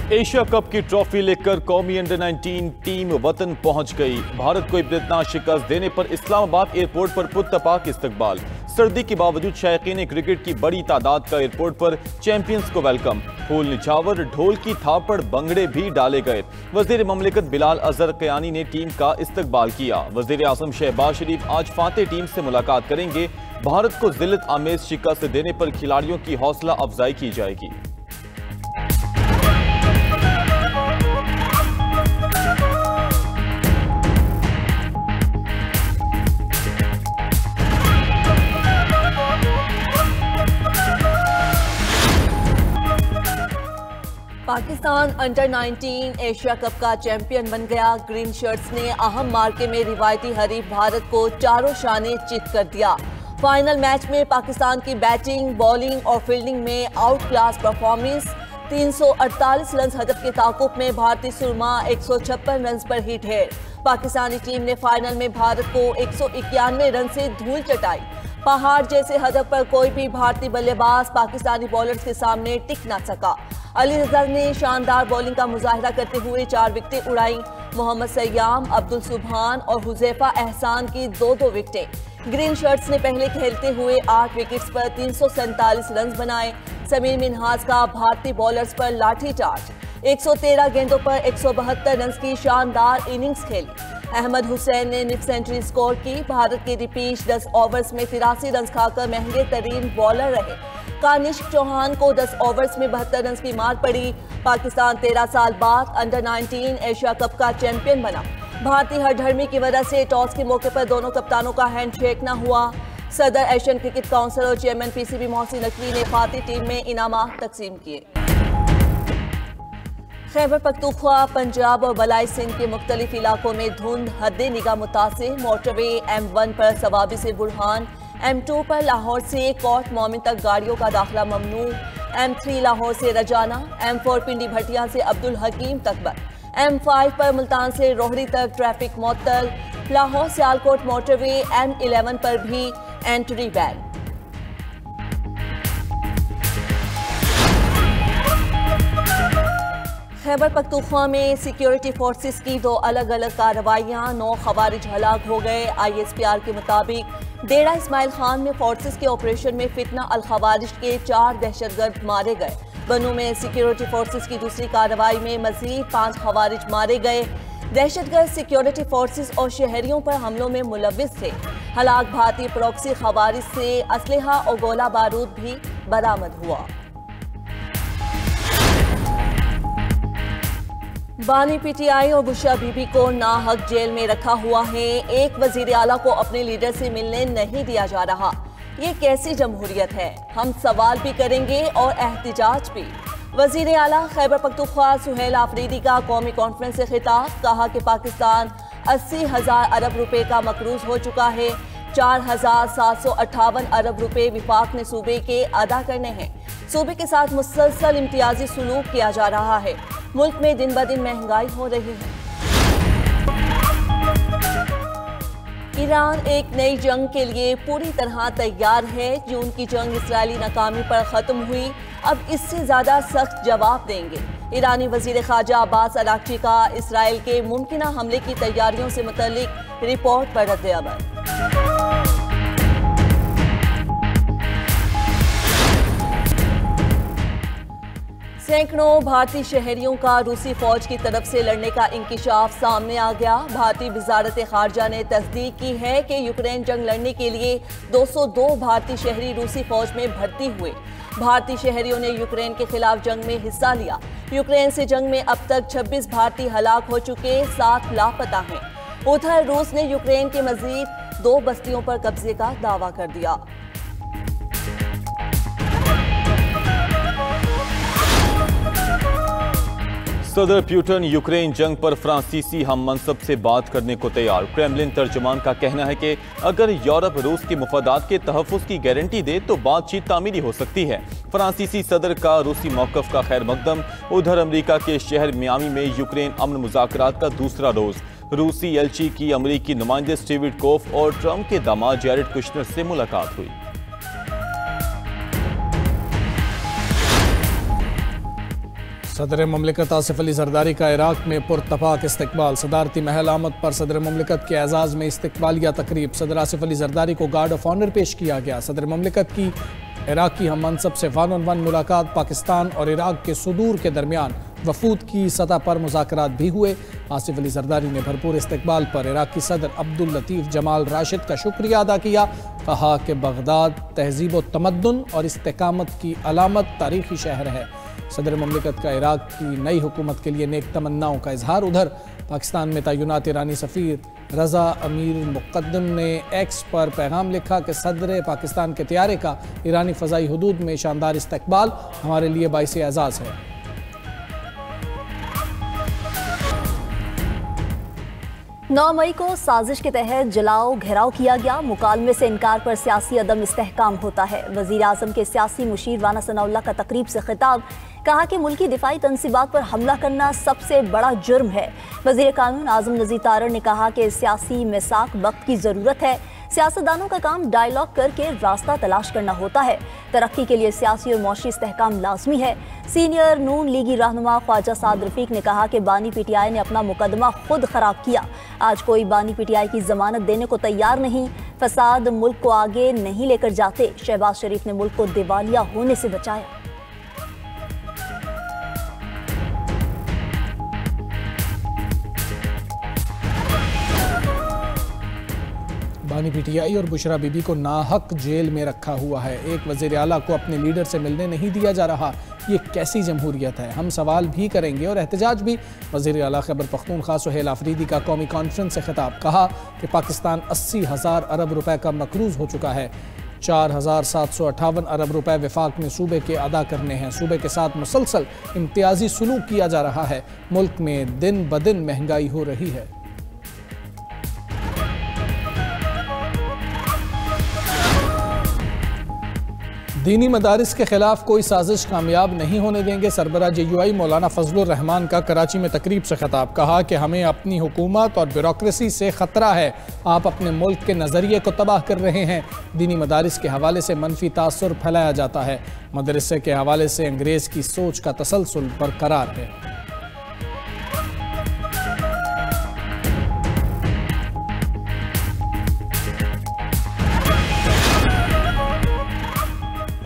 Asia cup की trophy लेकर कौमी अंडर 19 टीम वतन पहुंच गई। भारत को इब्तदाई शिकस्त देने पर इस्लामाबाद एयरपोर्ट पर पुरतपाक इस्तकबाल। सर्दी के बावजूद शायकीन क्रिकेट की बड़ी तादाद का एयरपोर्ट पर चैंपियंस को वेलकम। फूल निछावर, ढोल की थापड़, बंगड़े भी डाले गए। वजीर ममलिकत बिलाल अजहर कयानी ने टीम का इस्तकबाल किया। वजीर आजम शहबाज शरीफ आज फाते टीम से मुलाकात करेंगे। भारत को जिल्लत आमेज शिकस्त देने पर खिलाड़ियों की हौसला अफजाई की जाएगी। पाकिस्तान अंडर 19 एशिया कप का चैंपियन बन गया। ग्रीन शर्ट्स ने अहम मार्के में रिवायती हरीफ भारत को चारों शाने चित कर दिया। फाइनल मैच में पाकिस्तान की बैटिंग, बॉलिंग और फील्डिंग में आउट क्लास परफॉर्मेंस। 348 रन हदफ के ताकुब में भारतीय सुरमा 156 रन पर हिट है। पाकिस्तानी टीम ने फाइनल में भारत को 191 रन से धूल चटाई। पहाड़ जैसे हदफ पर कोई भी भारतीय बल्लेबाज पाकिस्तानी बॉलर्स के सामने टिक न सका। अली रज़ा ने शानदार बॉलिंग का मुजाहिरा करते हुए 4 विकेटें उड़ाई। मोहम्मद सयाम, अब्दुल सुबहान और हुजैफा एहसान की 2-2 विकेटें। ग्रीन शर्ट्स ने पहले खेलते हुए 8 विकेट्स पर 347 रन बनाए। समीर मिन्हाज का भारतीय बॉलर्स पर लाठीचार्ज। 113 गेंदों पर 172 रन की शानदार इनिंग्स खेली। अहमद हुसैन ने निफ सेंचुरी स्कोर की। भारत के रिपीश 10 ओवर्स में 83 रन खाकर महंगे तरीन बॉलर रहे। कानिष्क चौहान को 10 ओवर्स में 72 रन की मार पड़ी। पाकिस्तान 13 साल बाद अंडर 19 एशिया कप का चैंपियन बना। भारतीय हरधर्मी की वजह से टॉस के मौके पर दोनों कप्तानों का हैंडशेक न हुआ। सदर एशियन क्रिकेट काउंसिल और चेयरमैन पीसीबी मोहसिन नकवी ने फाती टीम में इनामात तकसीम किए। खैबर पख्तूनख्वा, पंजाब और बलाई सिंध के मुख्तलिफ इलाकों में धुंध, हद्दे निगाह मुतासिर। मोटरवे M1 पर सवाबी से बुरहान, M2 पर लाहौर से कोट मोमिन तक गाड़ियों का दाखिला ममनू। M3 लाहौर से रजाना, M4 पिंडी भटिया से अब्दुल हकीम तकबर, M5 पर मुल्तान से रोहड़ी तक ट्रैफिक मुअत्तल। लाहौर सियालकोट मोटरवे M11 पर भी एंट्री बैन। खैबर पख्तूनख्वा में सिक्योरिटी फोर्सेस की 2 अलग अलग कार्रवाइयां, 9 खवारिज हलाक हो गए। ISPR के मुताबिक डेरा इस्माइल खान में फोर्सेस के ऑपरेशन में फितना अल खवारिज के 4 दहशतगर्द मारे गए। बनू में सिक्योरिटी फोर्सेस की दूसरी कार्रवाई में मजीद 5 खवारिज मारे गए। दहशतगर्द सिक्योरिटी फोर्सेस और शहरियों पर हमलों में मुलविस थे। हलाक भारतीय प्रॉक्सी खवारिज से असलहा और गोला बारूद भी बरामद हुआ। बानी PTI और बुशरा बीबी को नाहक जेल में रखा हुआ है। एक वजीर आला को अपने लीडर से मिलने नहीं दिया जा रहा। ये कैसी जमहूरियत है? हम सवाल भी करेंगे और एहतिजाज भी। वजीर आला खैबर पख्तूनख्वा सुहेल आफरीदी का कौमी कॉन्फ्रेंस से खिताब। कहा कि पाकिस्तान 80,000 अरब रुपए का मकरूज हो चुका है। 4,758 अरब रुपए विफाक ने सूबे के अदा करने हैं। सूबे के साथ मुसलसल इम्तियाजी सुलूक किया जा रहा है। मुल्क में दिन ब दिन महंगाई हो रही है। ईरान एक नई जंग के लिए पूरी तरह तैयार है। जून की जंग इस्राएली नाकामी पर खत्म हुई, अब इससे ज्यादा सख्त जवाब देंगे। ईरानी वजीर खारजा अब्बास अराक्ची का इसराइल के मुमकिना हमले की तैयारियों से मुतल्लिक रिपोर्ट पर रद्द-ए-अमल। सैकड़ों भारतीय शहरियों का रूसी फौज की तरफ से लड़ने का इंकिशाफ सामने आ गया। भारतीय वजारत खारजा ने तस्दीक की है कि यूक्रेन जंग लड़ने के लिए 202 भारतीय शहरी रूसी फौज में भर्ती हुए। भारतीय शहरियों ने यूक्रेन के खिलाफ जंग में हिस्सा लिया। यूक्रेन से जंग में अब तक 26 भारतीय हलाक हो चुके, 7 लापता हैं। उधर रूस ने यूक्रेन के मजीद 2 बस्तियों पर कब्जे का दावा कर दिया। सदर पुतिन यूक्रेन जंग पर फ्रांसीसी हम मनसब से बात करने को तैयार। क्रेमलिन तर्जमान का कहना है कि अगर यूरोप रूस के मुफादात के तहफ़्फ़ुज़ की गारंटी दे तो बातचीत तामीरी हो सकती है। फ्रांसीसी सदर का रूसी मौक़िफ़ का खैर मकदम। उधर अमरीका के शहर मियामी में यूक्रेन अमन मुज़ाकरात का दूसरा रोज़। रूसी एलची की अमरीकी नुमाइंदे स्टीव विटकोफ और ट्रंप के दामाद जैरेड कुशनर से मुलाकात हुई। सदर मुमलिकत आसिफ अली जरदारी का इराक में पुरतपाक इस्तकबाल। सदारती महल आमद पर सदर मुमलिकत के एजाज़ में इस्तकबालिया तकरीब। सदर आसिफ अली जरदारी को गार्ड ऑफ ऑनर पेश किया गया। सदर मुमलिकत की इराकी हम मनसब से वन-ऑन-वन मुलाकात। पाकिस्तान और इराक के सुदूर के दरमियान वफूद की सतह पर मुज़ाकरात भी हुए। आसिफ अली जरदारी ने भरपूर इस्तकबाल पर इराकी सदर अब्दुल लतीफ़ जमाल राशिद का शुक्रिया अदा किया। कहा कि बगदाद तहजीब व तमद्दुन और इस्तेकामत की अलामत तारीखी शहर है। सदर मुमलिकत का इराक की नई हुकूमत के लिए नेक तमन्नाओं का इजहार। उधर पाकिस्तान में तैनात ईरानी सफ़ीर रज़ा अमीर मुक़द्दम ने एक्स पर पैगाम लिखा कि सदर पाकिस्तान के तैयारे का ईरानी फ़ज़ाई हुदूद में शानदार इस्तकबाल हमारे लिए बाइस एज़ाज़ है। 9 मई को साजिश के तहत जलाओ घेराव किया गया। मुकालमे से इनकार पर सियासी अदम इस्तेहकाम होता है। वज़ीर आज़म के सियासी मुशीर राना सनाउल्लाह का तकरीब से खिताब। कहा कि मुल्की दिफाई तनसीबात पर हमला करना सबसे बड़ा जुर्म है। वज़ीर कानून आज़म नज़ीर तारड़ ने कहा कि सियासी मिसाक वक्त की ज़रूरत है। सियासतदानों का काम डायलॉग करके रास्ता तलाश करना होता है। तरक्की के लिए सियासी और मौशी इस्तेहकाम लाजमी है। सीनियर नून लीगी रहनुमा ख्वाजा साद रफीक ने कहा कि बानी पीटीआई ने अपना मुकदमा खुद खराब किया। आज कोई बानी पीटीआई की जमानत देने को तैयार नहीं। फसाद मुल्क को आगे नहीं लेकर जाते। शहबाज शरीफ ने मुल्क को दिवालिया होने से बचाया। बानी पीटीआई और बुशरा बीबी को नाहक जेल में रखा हुआ है। एक वज़ीर आला को अपने लीडर से मिलने नहीं दिया जा रहा। ये कैसी जमहूरियत है? हम सवाल भी करेंगे और एहतजाज भी। वज़ीर आला खैबर पख्तूनख्वा सुहेल आफरीदी का कौमी कॉन्फ्रेंस से खिताब। कहा कि पाकिस्तान 80,000 अरब रुपए का मकरूज हो चुका है। 4,758 अरब रुपए विफाक में सूबे के अदा करने हैं। सूबे के साथ मुसलसल इम्तियाजी सलूक किया जा रहा है। मुल्क में दिन ब दिन महंगाई हो रही है। दीनी मदारिस के खिलाफ कोई साजिश कामयाब नहीं होने देंगे। सरबराह JUI मौलाना फजलुर रहमान का कराची में तकरीब से खिताब। कहा कि हमें अपनी हुकूमत और ब्यूरोक्रेसी से ख़तरा है। आप अपने मुल्क के नज़रिए को तबाह कर रहे हैं। दीनी मदारिस के हवाले से मनफी तासुर फैलाया जाता है। मदरसे के हवाले से अंग्रेज़ की सोच का तसलसल बरकरार है।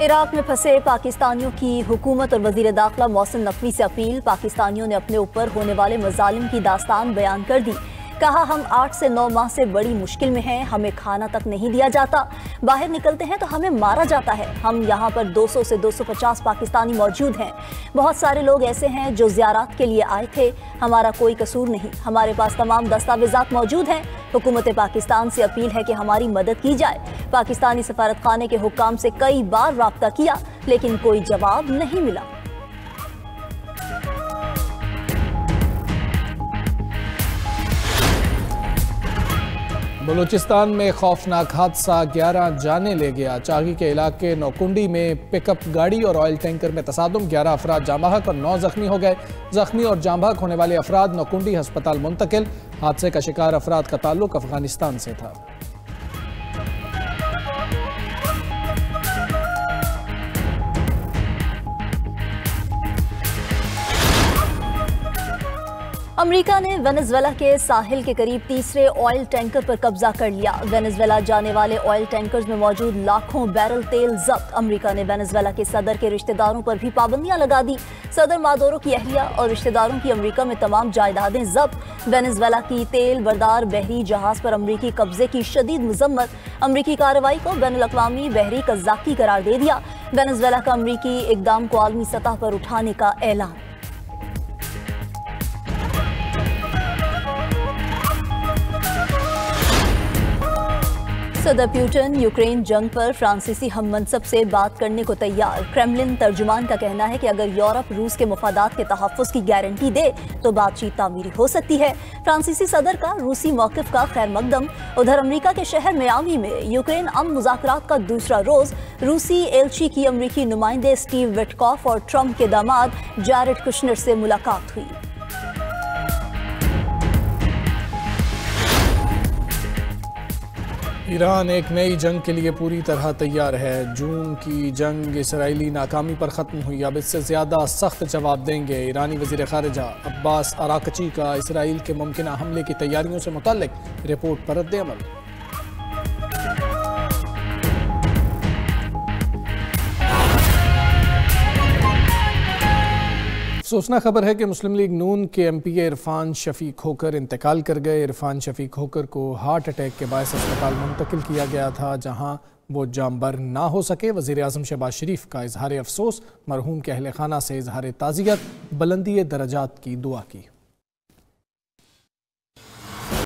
इराक में फंसे पाकिस्तानियों की हुकूमत और वज़ीर दाखिला मोहसिन नकवी से अपील। पाकिस्तानियों ने अपने ऊपर होने वाले मजालिम की दास्तान बयान कर दी। कहा हम 8 से 9 माह से बड़ी मुश्किल में हैं। हमें खाना तक नहीं दिया जाता। बाहर निकलते हैं तो हमें मारा जाता है। हम यहाँ पर 200 से 250 पाकिस्तानी मौजूद हैं। बहुत सारे लोग ऐसे हैं जो ज़ियारत के लिए आए थे। हमारा कोई कसूर नहीं। हमारे पास तमाम दस्तावेज़ात मौजूद हैं। हुकूमत पाकिस्तान से अपील है कि हमारी मदद की जाए। पाकिस्तानी सफारतखाने के हुक्काम से कई बार राब्ता किया लेकिन कोई जवाब नहीं मिला। बलूचिस्तान में खौफनाक हादसा 11 जाने ले गया। चागी के इलाके नौकुंडी में पिकअप गाड़ी और ऑयल टैंकर में तसादुम। 11 अफराद जाँ बहक और 9 जख्मी हो गए। जख्मी और जाँ बहक होने वाले अफराद नौकुंडी अस्पताल मुंतकिल। हादसे का शिकार अफराद का ताल्लुक अफगानिस्तान से था। अमेरिका ने वेनेजुएला के साहिल के करीब तीसरे ऑयल टैंकर पर कब्जा कर लिया। वेनेजुएला जाने वाले ऑयल टैंकर्स में मौजूद लाखों बैरल तेल जब्त। अमेरिका ने वेनेजुएला के सदर के रिश्तेदारों पर भी पाबंदियां लगा दी। सदर मादुरो की अहलिया और रिश्तेदारों की अमेरिका में तमाम जायदादें जब्त। वेनेजुएला की तेल बरदार बहरी जहाज पर अमेरिकी कब्जे की शदीद मजम्मत। अमेरिकी कार्रवाई को बैनुल-अक़वामी बहरी कज़ाकी करार दे दिया। वेनेजुएला का अमेरिकी इक़दाम को आलमी सतह पर उठाने का ऐलान। सदर पुतिन यूक्रेन जंग पर फ्रांसीसी हम मनसब से बात करने को तैयार। क्रेमलिन तर्जुमान का कहना है कि अगर यूरोप रूस के मफादात के तहफ़्फ़ुज़ की गारंटी दे तो बातचीत तामीरी हो सकती है। फ्रांसीसी सदर का रूसी मौक़िफ़ का खैर मकदम। उधर अमेरिका के शहर मियामी में यूक्रेन अमन मुज़ाकरात का दूसरा रोज़। रूसी एलची की अमेरिकी नुमाइंदे स्टीव विटकॉफ और ट्रंप के दामाद जैरेड कुशनर से मुलाकात हुई। ईरान एक नई जंग के लिए पूरी तरह तैयार है। जून की जंग इसराइली नाकामी पर ख़त्म हुई, अब इससे ज़्यादा सख्त जवाब देंगे। ईरानी वज़ीर ख़ारिजा अब्बास अराकची का इसराइल के मुमकिना हमले की तैयारियों से मुतल्लिक़ रिपोर्ट पर रद्द-ए-अमल। अफसोसनाक खबर है कि मुस्लिम लीग नून के MP इरफान शफीक होकर इंतकाल कर गए। इरफान शफीक होकर को हार्ट अटैक के बायस अस्पताल मुंतकिल किया गया था, जहां वो जामबर ना हो सके। वज़ीर आज़म शहबाज शरीफ का इजहार अफसोस, मरहूम के अहल खाना से इजहार ताज़ियत, बुलंदी दरजात की दुआ की।